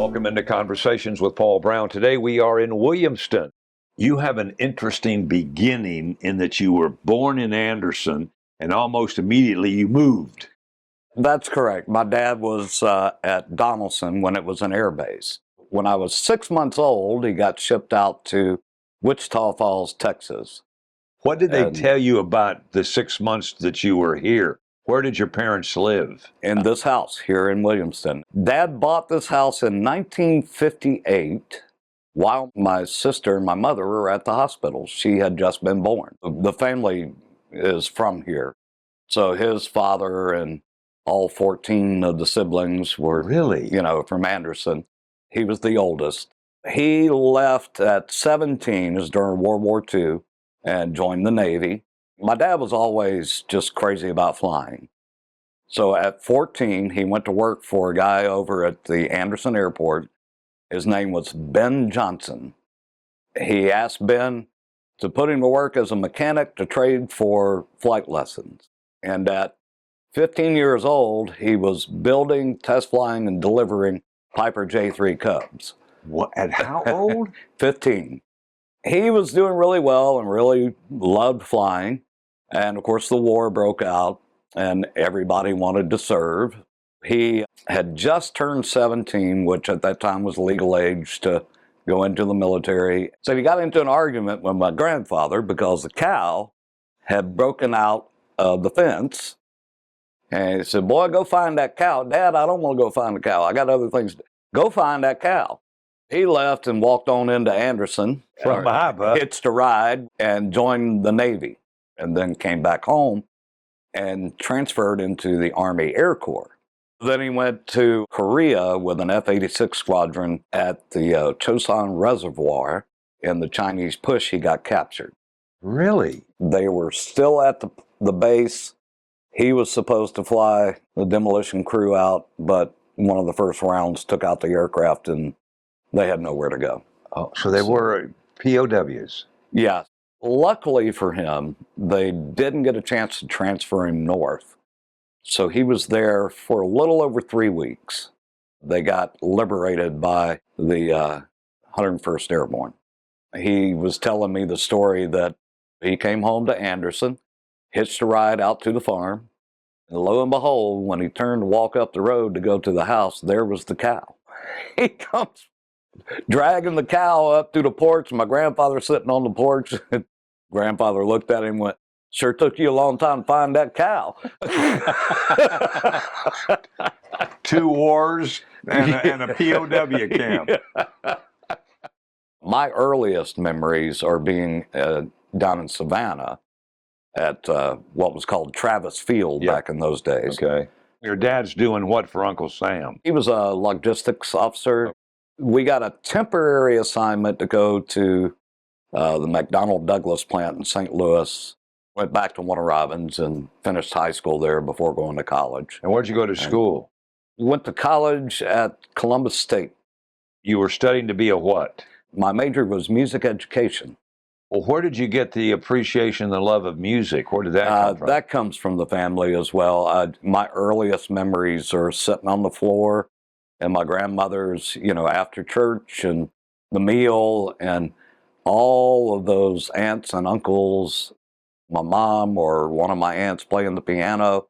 Welcome into Conversations with Paul Brown. Today we are in Williamston. You have an interesting beginning in that you were born in Anderson and almost immediately you moved. That's correct. My dad was at Donaldson when it was an air base. When I was 6 months old, he got shipped out to Wichita Falls, Texas. What did they tell you about the 6 months that you were here? Where did your parents live? In this house here in Williamston. Dad bought this house in 1958 while my sister and my mother were at the hospital. She had just been born. The family is from here. So his father and all 14 of the siblings were, Really? From Anderson. He was the oldest. He left at 17, it was during World War II, and joined the Navy. My dad was always just crazy about flying. So at 14, he went to work for a guy over at the Anderson Airport. His name was Ben Johnson. He asked Ben to put him to work as a mechanic to trade for flight lessons. And at 15 years old, he was building, test flying, and delivering Piper J3 Cubs. What? At how old? 15. He was doing really well and really loved flying. And of course, the war broke out and everybody wanted to serve. He had just turned 17, which at that time was legal age to go into the military. So he got into an argument with my grandfather because the cow had broken out of the fence. And he said, "Boy, go find that cow." "Dad, I don't want to go find the cow. I got other things. Go find that cow." He left and walked on into Anderson, hitched a ride, and joined the Navy, and then came back home and transferred into the Army Air Corps. Then he went to Korea with an F-86 squadron at the Chosun Reservoir. In the Chinese push, he got captured. Really? They were still at the base. He was supposed to fly the demolition crew out, but one of the first rounds took out the aircraft and they had nowhere to go. Oh, so they were POWs? Yeah. Luckily for him, they didn't get a chance to transfer him north. So he was there for a little over 3 weeks. They got liberated by the 101st Airborne. He was telling me the story that he came home to Anderson, hitched a ride out to the farm, and lo and behold, when he turned to walk up the road to go to the house, there was the cow. He comes dragging the cow up to the porch. My grandfather sitting on the porch. Grandfather looked at him and went, "Sure took you a long time to find that cow." 2 wars and a POW camp. My earliest memories are being down in Savannah at what was called Travis Field back in those days. Okay. Your dad's doing what for Uncle Sam? He was a logistics officer. We got a temporary assignment to go to the McDonnell Douglas plant in St. Louis. Went back to Warner Robins and finished high school there before going to college. And where'd you go to school? Went to college at Columbus State. You were studying to be a what? My major was music education. Well, where did you get the appreciation and the love of music? Where did that come from? That comes from the family as well. My earliest memories are sitting on the floor and my grandmother's, after church and the meal and all of those aunts and uncles, my mom or one of my aunts playing the piano,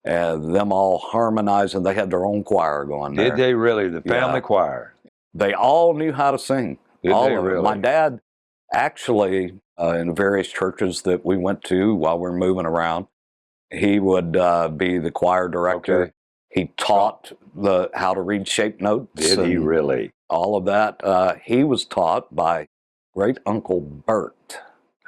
and them all harmonizing. They had their own choir going there. Did they really? The family choir? They all knew how to sing. Did all they of it. really? My dad actually, in various churches that we went to while we were moving around, he would be the choir director. Okay. He taught how to read shape notes. Did he really? All of that. He was taught by great Uncle Bert,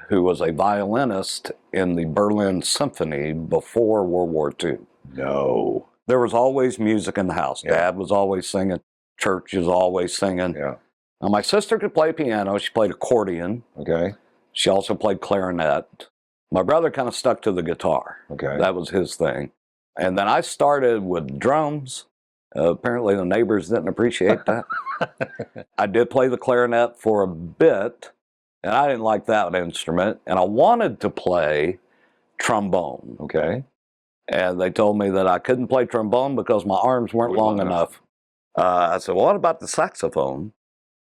who was a violinist in the Berlin Symphony before World War II. No. There was always music in the house. Yeah. Dad was always singing. Church was always singing. Yeah. Now, my sister could play piano. She played accordion. Okay. She also played clarinet. My brother kind of stuck to the guitar. Okay. That was his thing. And then I started with drums. Apparently the neighbors didn't appreciate that. I did play the clarinet for a bit, and I didn't like that instrument. And I wanted to play trombone. Okay. And they told me that I couldn't play trombone because my arms weren't long enough. I said, well, what about the saxophone?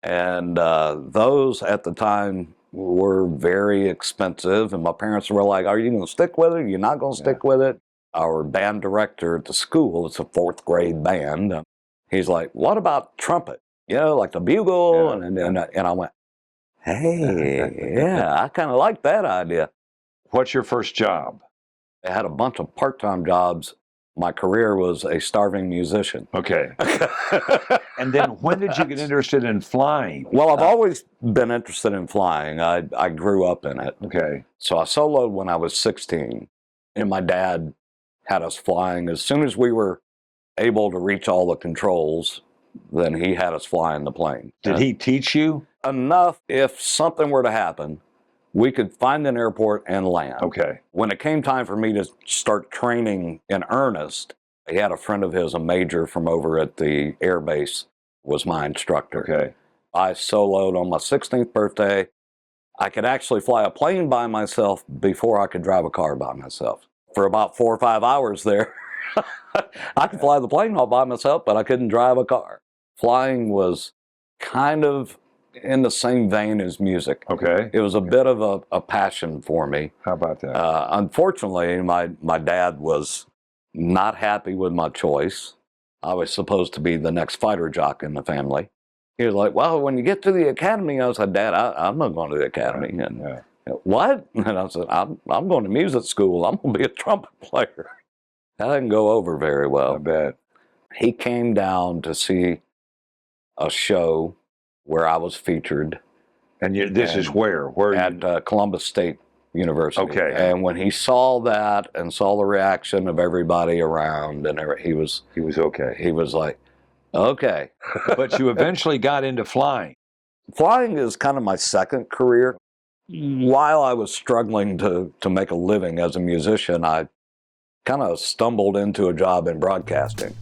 And those at the time were very expensive. And my parents were like, are you going to stick with it? You're not going to stick with it? Our band director at the school, it's a fourth grade band. He's like, what about trumpet? You know, like the bugle. And I went, hey, yeah, I kind of like that idea. What's your first job? I had a bunch of part-time jobs. My career was a starving musician. Okay. And then when did you get interested in flying? Well, I've always been interested in flying. I grew up in it. Okay. So I soloed when I was 16, and my dad had us flying. As soon as we were able to reach all the controls, then he had us flying the plane. Did he teach you? Enough, if something were to happen, we could find an airport and land. Okay. When it came time for me to start training in earnest, he had a friend of his, a major from over at the air base, was my instructor. Okay. I soloed on my 16th birthday. I could actually fly a plane by myself before I could drive a car by myself. For about 4 or 5 hours there, I could fly the plane all by myself, but I couldn't drive a car. Flying was kind of in the same vein as music. Okay. It was a bit of a passion for me. How about that? Unfortunately, my dad was not happy with my choice. I was supposed to be the next fighter jock in the family. He was like, well, when you get to the academy, I said, Dad, I'm not going to the academy. And what? And I said, I'm going to music school. I'm going to be a trumpet player. That didn't go over very well. I bet. He came down to see a show where I was featured. And this is where? At Columbus State University. Okay. And when he saw that and saw the reaction of everybody around, and he was okay. He was like, okay. But you eventually got into flying. Flying is kind of my second career. While I was struggling to make a living as a musician, I kind of stumbled into a job in broadcasting.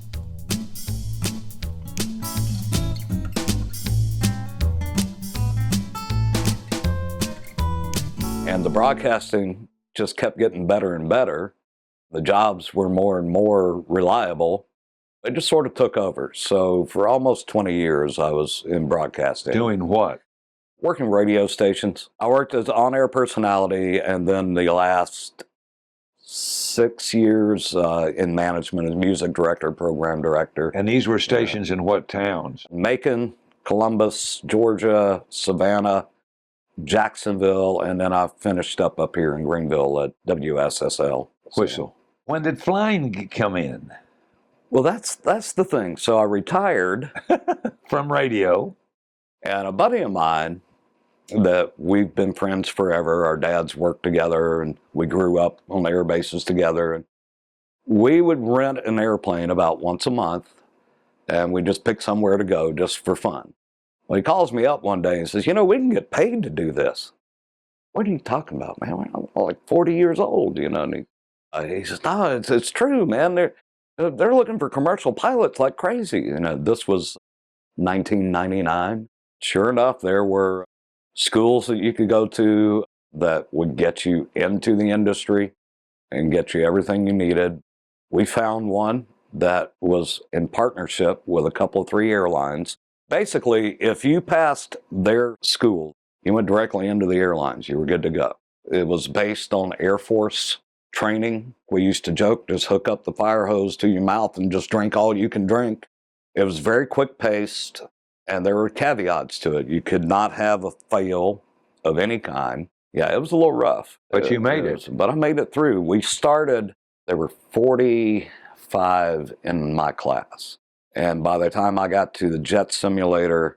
And the broadcasting just kept getting better and better. The jobs were more and more reliable. It just sort of took over. So for almost 20 years, I was in broadcasting. Doing what? Working radio stations. I worked as on-air personality, and then the last 6 years in management as music director, program director. And these were stations in what towns? Macon, Columbus, Georgia, Savannah, Jacksonville, and then I finished up here in Greenville at WSSL. Whistle. When did flying come in? Well, that's the thing. So I retired from radio, and a buddy of mine that we've been friends forever. Our dads worked together, and we grew up on air bases together. And we would rent an airplane about once a month, and we'd just pick somewhere to go just for fun. Well, he calls me up one day and says, we can get paid to do this. What are you talking about, man? I'm like 40 years old, And he says, no, it's true, man. They're looking for commercial pilots like crazy. This was 1999. Sure enough, there were schools that you could go to that would get you into the industry and get you everything you needed. We found one that was in partnership with a couple of 3 airlines. Basically, if you passed their school, you went directly into the airlines. You were good to go. It was based on Air Force training. We used to joke, just hook up the fire hose to your mouth and just drink all you can drink. It was very quick-paced, and there were caveats to it. You could not have a fail of any kind. Yeah, it was a little rough. But you made it. But I made it through. We started, there were 45 in my class. And by the time I got to the jet simulator,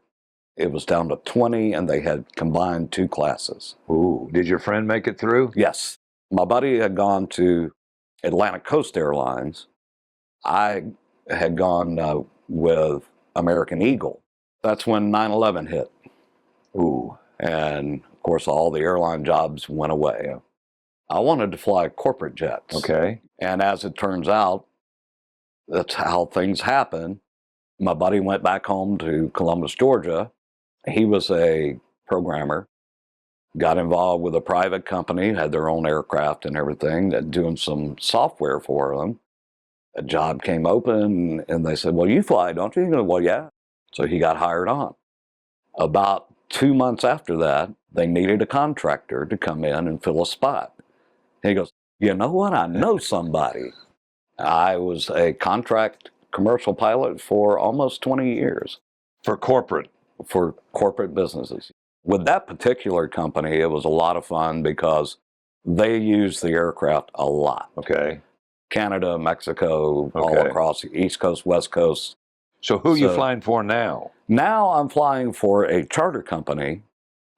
it was down to 20, and they had combined 2 classes. Ooh, did your friend make it through? Yes. My buddy had gone to Atlantic Coast Airlines. I had gone with American Eagle. That's when 9/11 hit. Ooh. And, of course, all the airline jobs went away. I wanted to fly corporate jets. Okay. And as it turns out, that's how things happen. My buddy went back home to Columbus, Georgia. He was a programmer, got involved with a private company, had their own aircraft and everything, doing some software for them. A job came open, and they said, well, you fly, don't you? He goes, well, yeah. So he got hired on. About 2 months after that, they needed a contractor to come in and fill a spot. He goes, you know what? I know somebody. I was a contract commercial pilot for almost 20 years. For corporate businesses. With that particular company, it was a lot of fun because they used the aircraft a lot. Okay. Canada, Mexico, all across the East Coast, West Coast. So who are you flying for now? Now I'm flying for a charter company,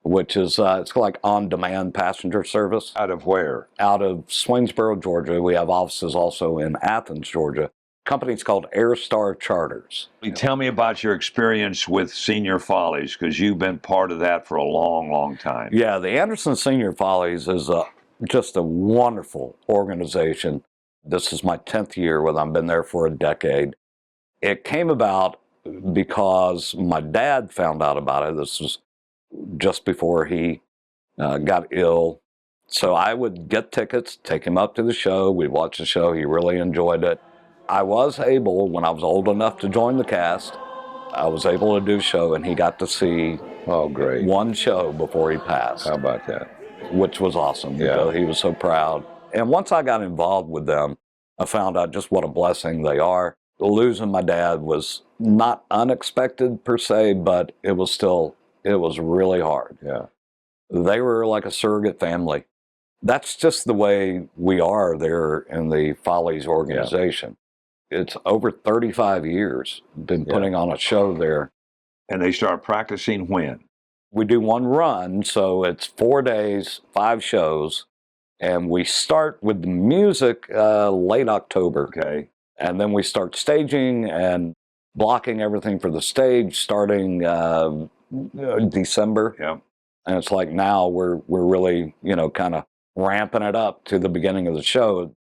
which is, it's like on-demand passenger service. Out of where? Out of Swainsboro, Georgia. We have offices also in Athens, Georgia. Company's called Airstar Charters. Tell me about your experience with Senior Follies, because you've been part of that for a long, long time. Yeah, the Anderson Senior Follies is just a wonderful organization. This is my 10th year with them. I've been there for a decade. It came about because my dad found out about it. This was just before he got ill. So I would get tickets, take him up to the show. We'd watch the show. He really enjoyed it. I was able, when I was old enough to join the cast, I was able to do a show, and he got to see one show before he passed. How about that? Which was awesome. Yeah. You know, he was so proud. And once I got involved with them, I found out just what a blessing they are. Losing my dad was not unexpected per se, but it was really hard. Yeah. They were like a surrogate family. That's just the way we are there in the Follies organization. Yeah. It's over 35 years been putting on a show there. And they start practicing when? We do one run, so it's 4 days, 5 shows, and we start with the music late October. Okay. And then we start staging and blocking everything for the stage starting December. Yeah. And it's like now we're really, kind of ramping it up to the beginning of the show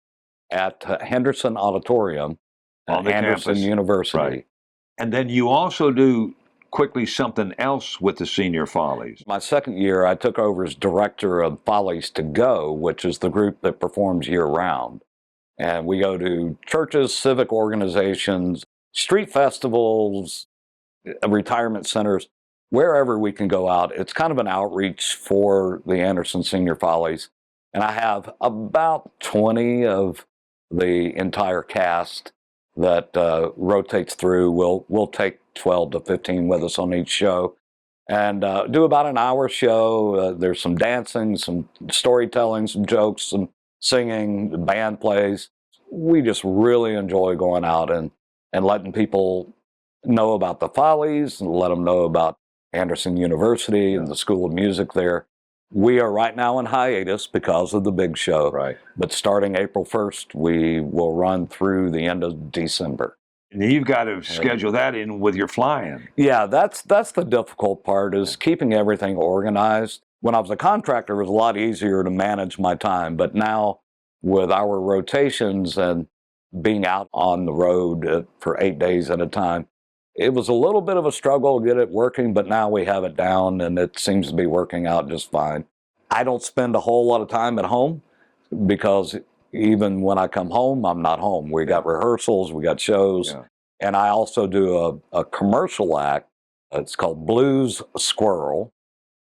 at Henderson Auditorium at Anderson University. Right. And then you also do quickly something else with the Senior Follies. My second year, I took over as director of Follies to Go, which is the group that performs year-round. And we go to churches, civic organizations, street festivals, retirement centers, wherever we can go out. It's kind of an outreach for the Anderson Senior Follies. And I have about 20 of the entire cast that rotates through. We'll take 12 to 15 with us on each show and do about an hour show. There's some dancing, some storytelling, some jokes, some singing, the band plays. We just really enjoy going out and letting people know about the Follies and let them know about Anderson University and the School of Music there. We are right now in hiatus because of the big show. Right. But starting April 1st, we will run through the end of December. And you've got to schedule that in with your flying. Yeah, that's the difficult part, is keeping everything organized. When I was a contractor, it was a lot easier to manage my time. But now with our rotations and being out on the road for 8 days at a time, it was a little bit of a struggle to get it working, but now we have it down and it seems to be working out just fine. I don't spend a whole lot of time at home because even when I come home, I'm not home. We got rehearsals, we got shows, and I also do a commercial act. It's called Blues Squirrel.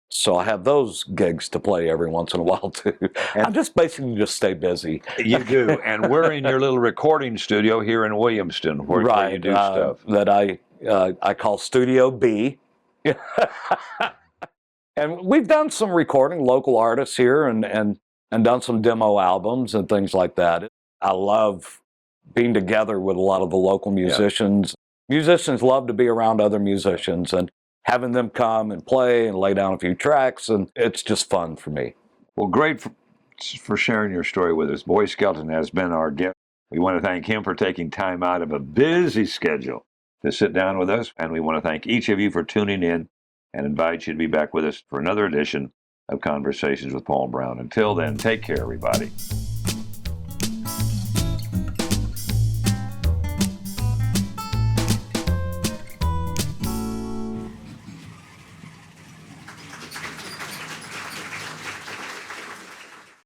So I have those gigs to play every once in a while too. I just basically just stay busy. You do, and we're in your little recording studio here in Williamston, where you do stuff that I call Studio B. And we've done some recording, local artists here, and done some demo albums and things like that. I love being together with a lot of the local musicians. Yeah. Musicians love to be around other musicians and having them come and play and lay down a few tracks, and it's just fun for me. Well, great for sharing your story with us. Boyce Skelton has been our guest. We want to thank him for taking time out of a busy schedule to sit down with us, and we want to thank each of you for tuning in and invite you to be back with us for another edition of Conversations with Paul Brown. Until then, take care, everybody.